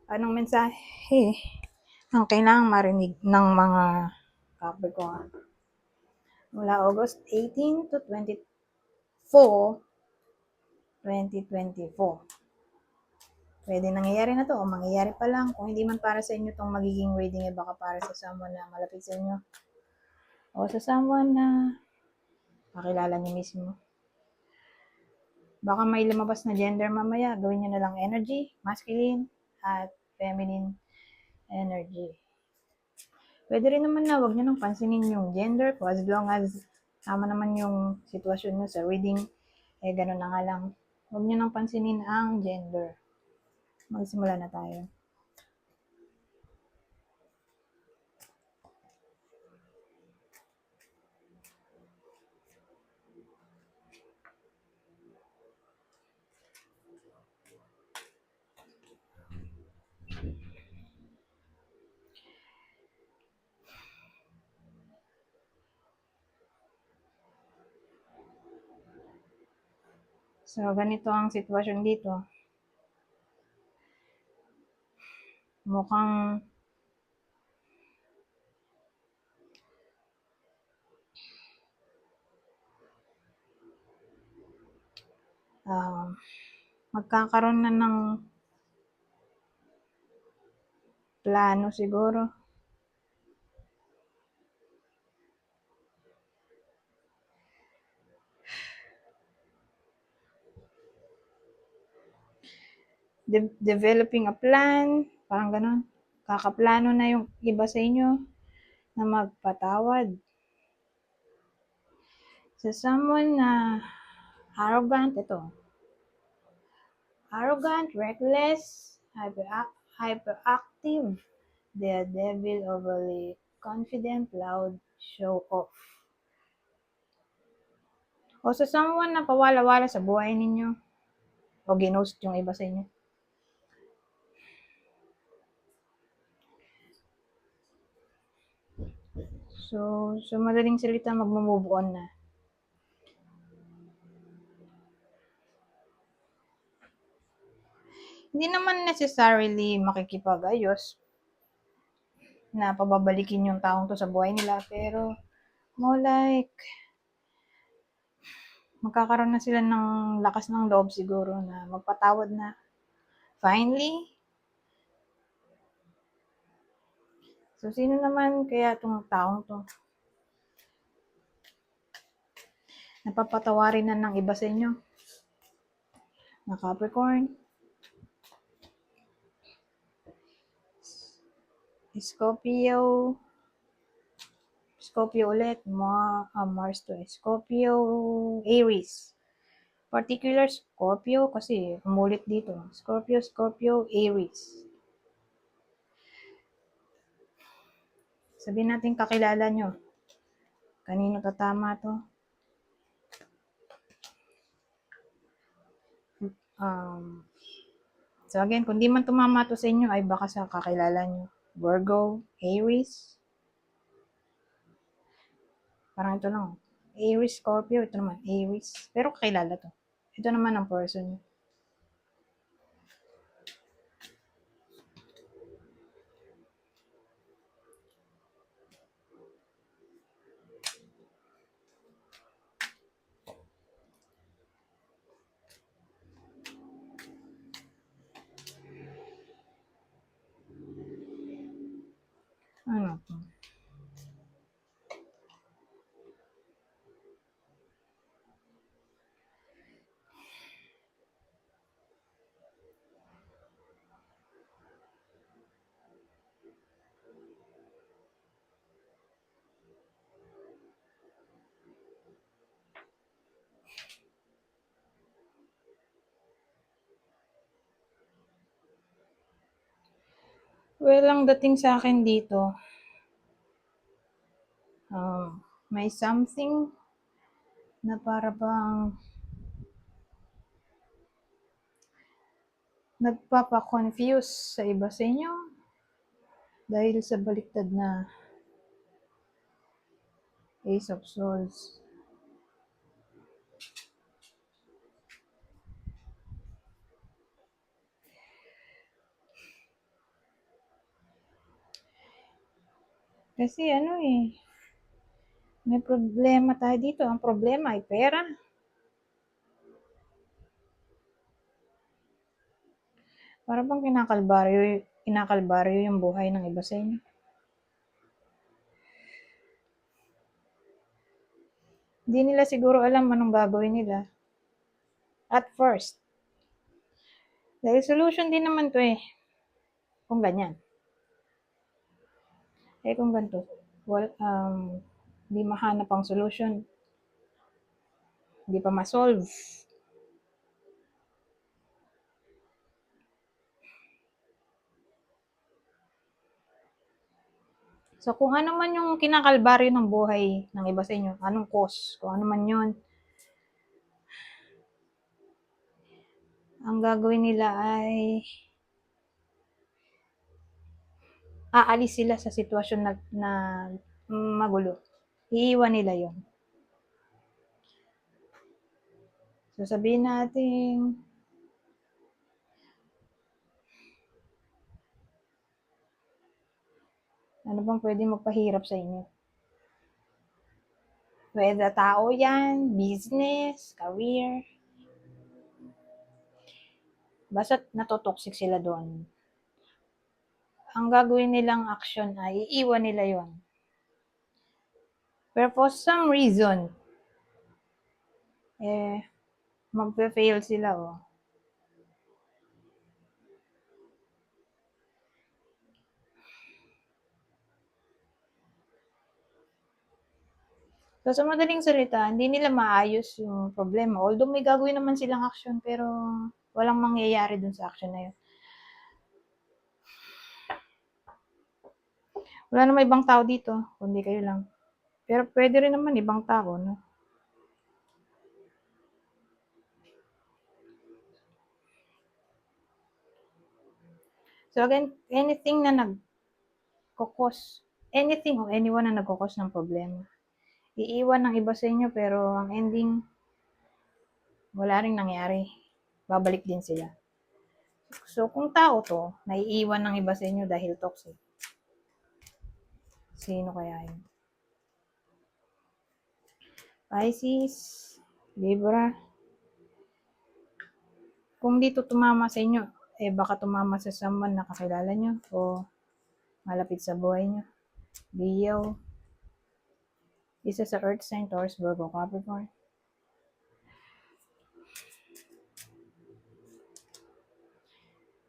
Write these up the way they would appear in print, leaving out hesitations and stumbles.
Anong mensahe ang kailangang marinig ng mga Capricorn mula August 18 to 24, 2024? Pwede nangyayari na to o mangyayari pa lang. Kung hindi man para sa inyo tong magiging reading, baka para sa someone na malapit sa inyo o sa someone na makilala niyo mismo. Baka may lumabas na gender mamaya, gawin niyo na lang energy, masculine at feminine energy. Pwede rin naman na wag niyo nang pansinin yung gender ko as long as tama naman yung sitwasyon niyo sa reading, ganun na nga lang. Wag niyo nang pansinin ang gender. Magsimula na tayo. So, ganito ang sitwasyon dito. Mukhang magkakaroon na ng plano siguro. Developing a plan, parang ganun. Kakaplano na yung iba sa inyo na magpatawad sa someone na arrogant. Ito, arrogant, reckless, hyperactive, the devil, overly confident, loud, show off. O sa someone na pawala-wala sa buhay ninyo o ginost yung iba sa inyo. So madaling salita, magmo-move on na. Hindi naman necessarily makikipag-ayos na pababalikin yung taong to sa buhay nila, pero more like magkakaroon na sila ng lakas ng loob siguro na magpatawad na finally. So sino naman kaya itong taong to? Napapatawarin na ng iba sa inyo na Capricorn, Scorpio ulit, Mars to Scorpio, Aries. Particular Scorpio kasi umulit dito. Scorpio, Aries. Sabihin natin kakilala nyo. Kanino tatama to? So again, kung di man tumama to sa inyo, ay baka sa kakilala nyo. Virgo, Aries. Parang ito lang. Aries, Scorpio. Ito naman, Aries. Pero kakilala to. Ito naman ang person nyo. Ano to? Well, ang dating sa akin dito, may something na para bang nagpapa-confuse sa iba sa inyo dahil sa baliktad na Ace of Swords. Kasi may problema tayo dito. Ang problema ay pera. Para bang kinakalbaryo yung buhay ng iba sa inyo. Hindi nila siguro alam anong gagawin nila. At first. Dahil solution din naman to eh. Kung ganyan. Kung ganito, di mahanap ang solution, hindi pa ma-solve. So, kung ano man yung kinakalbaryo ng buhay ng iba sa inyo, anong cause, kung ano man yun, ang gagawin nila ay aalis sila sa sitwasyon na magulo. Iiwan nila yon. So, sabihin natin, ano bang pwede magpahirap sa inyo? Whether tao yan, business, career, basta natotoxic sila doon. Ang gagawin nilang action ay iiwan nila yon. Pero for some reason, magpe-fail sila oh. So, sa madaling salita, hindi nila maayos yung problema. Although may gagawin naman silang action, pero walang mangyayari dun sa action na yun. Wala naman ibang tao dito, kundi kayo lang. Pero pwede rin naman ibang tao, no? So again, anything na anything o anyone na nagkukos ng problema, iiwan ng iba sa inyo pero ang ending, wala ring nangyari. Babalik din sila. So kung tao to, naiiwan ng iba sa inyo dahil toxic, sino kaya yun? Pisces, Libra. Kung dito tumama sa inyo, baka tumama sa someone na kakilala nyo o malapit sa buhay nyo. Leo, isa sa earth sign, Taurus, Virgo, Capricorn.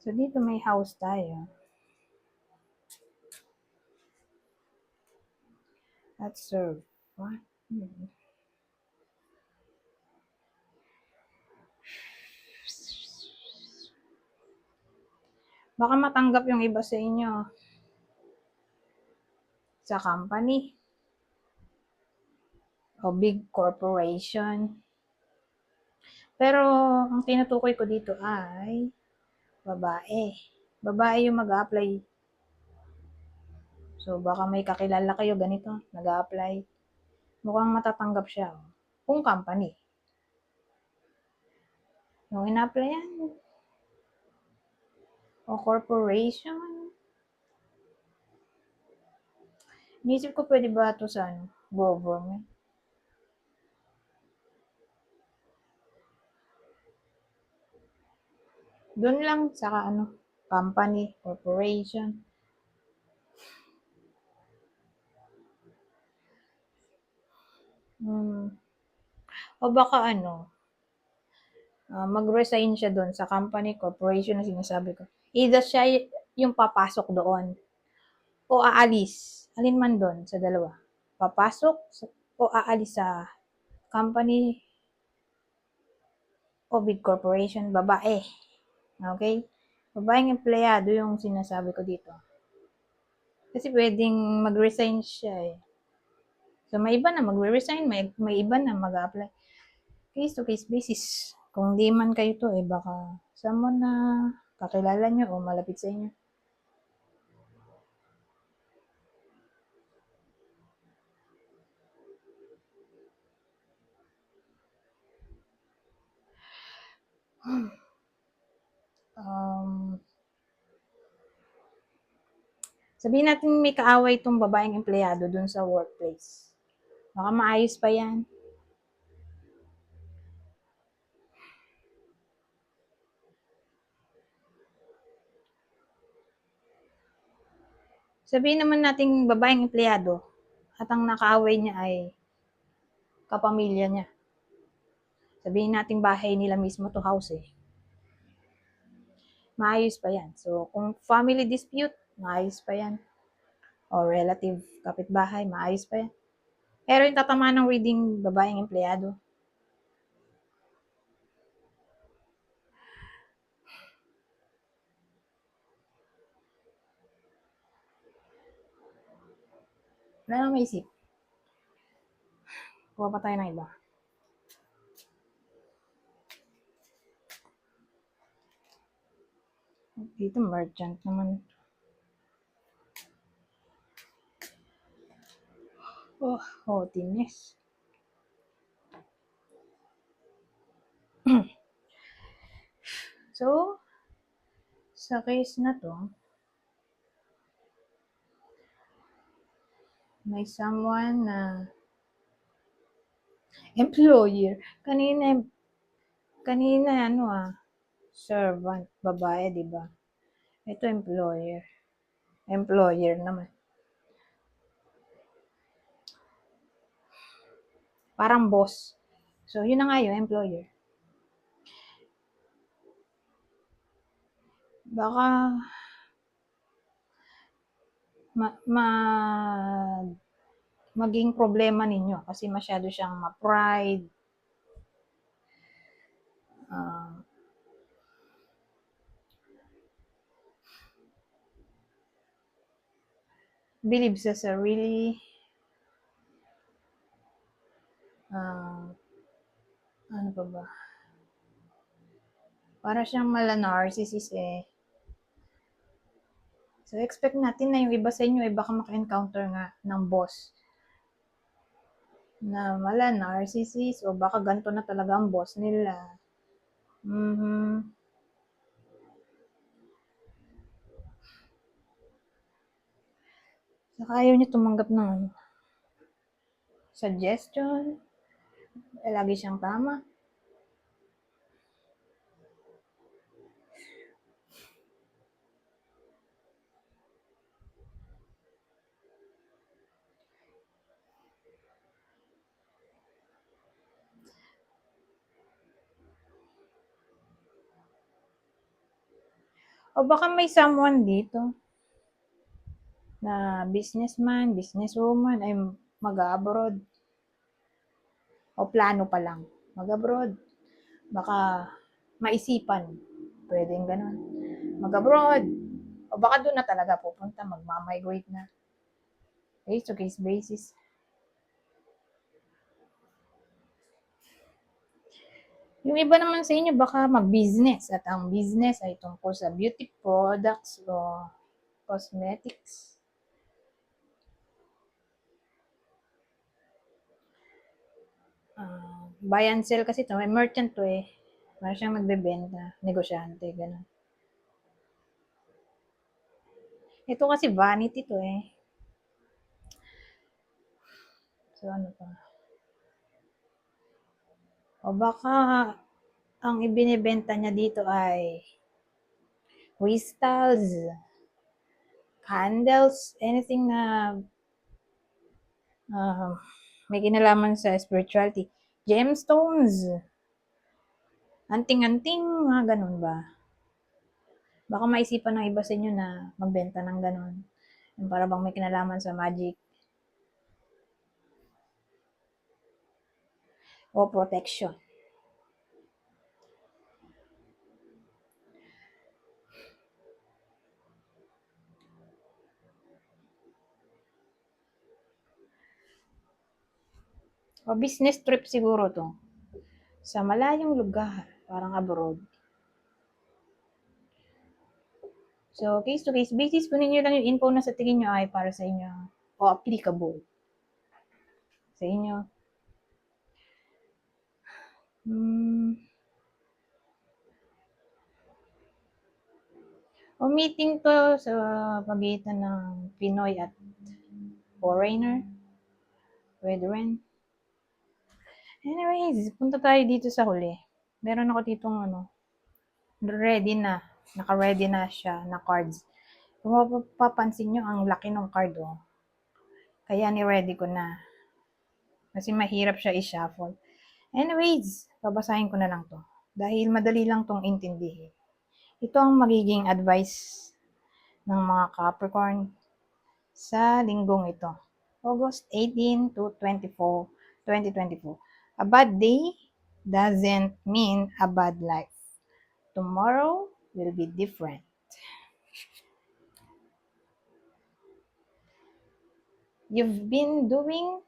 So dito may house tayo. At serve. What? Baka matanggap yung iba sa inyo sa company o big corporation. Pero ang tinutukoy ko dito ay babae. Babae yung mag-a-apply. So baka may kakilala kayo ganito, nag-a-apply. Mukhang matatanggap siya. Kung company. Yung ina-applyan o corporation. Inisip ko pwede ba ito sa government? Doon lang sa company, corporation. O baka mag-resign siya doon sa company, corporation na sinasabi ko. Either siya yung papasok doon o aalis. Alin man doon sa dalawa. Papasok o aalis sa company o big corporation, babae. Okay? Babaeng empleyado yung sinasabi ko dito. Kasi pwedeng mag-resign siya eh. So may iba na mag-resign, may iba na mag-apply. Case to case basis. Kung di man kayo to baka someone na kakilala nyo o malapit sa inyo. Sabihin natin may kaaway itong babaeng empleyado dun sa workplace. Baka maayos pa yan. Sabihin naman nating babaeng empleyado at ang nakaaway niya ay kapamilya niya. Sabihin nating bahay nila mismo to house eh. Maayos pa yan. So, kung family dispute, maayos pa yan. O relative, kapitbahay, maayos pa yan. Pero yung tatama ng reading babaeng empleyado, wala nang maisip. Kuha pa tayo ng iba. Dito, merchant naman. Oh, haughtiness. So, sa case na to, may someone na employer. Kanina ano servant, babae, di ba? Ito employer. Employer naman. Parang boss. So, yun na nga yun, employer. Baka maging problema ninyo kasi masyado siyang ma-pride. Believe sa sarili. Ano pa ba? Para siyang mala-narcissist eh. So, expect natin na yung iba sa inyo ay baka maka-encounter nga ng boss na mala-narcissist o baka ganito na talaga ang boss nila. Saka ayaw niya tumanggap ng suggestion. Lagi siyang tama. O baka may someone dito na businessman, businesswoman ay mag-abroad. O plano pa lang mag-abroad. Baka maisipan. Pwedeng ganun. Mag-abroad. O baka doon na talaga pupunta, magmamigrate na. Case to case basis. Yung iba naman sa inyo baka mag-business at ang business ay tungkol sa beauty products o cosmetics. Buy and sell kasi to, may merchant to eh. Para siyang nagbebenta, negosyante, ganun. Ito kasi vanity to eh. So ano pa? O baka ang ibinebenta niya dito ay crystals, candles, anything na may kinalaman sa spirituality. Gemstones, anting-anting, mga ganun ba? Baka maisipan ng iba sa inyo na magbenta ng ganun. Yung para bang may kinalaman sa magic o protection. O business trip siguro to. Sa malayong lugar, parang abroad. So, case to case basis, kunin nyo lang yung info na sa tingin nyo ay para sa inyo o applicable sa inyo. O O meeting to sa pagitan ng Pinoy at foreigner. Pwede rin. Anyways, punta tayo dito sa huli. Meron ako ditong ready na. Naka-ready na siya na cards. Kung mapapansin nyo, ang laki ng card, oh. Kaya ni-ready ko na. Kasi mahirap siya i-shuffle. Anyways, babasahin ko na lang to. Dahil madali lang tong intindihin. Ito ang magiging advice ng mga Capricorn sa linggong ito. August 18 to 24, 2024. A bad day doesn't mean a bad life. Tomorrow will be different. You've been doing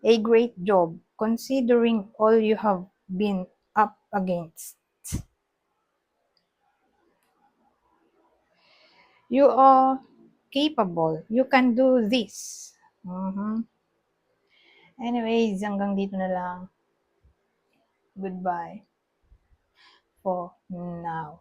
a great job considering all you have been up against. You are capable. You can do this. Anyways, hanggang dito na lang. Goodbye for now.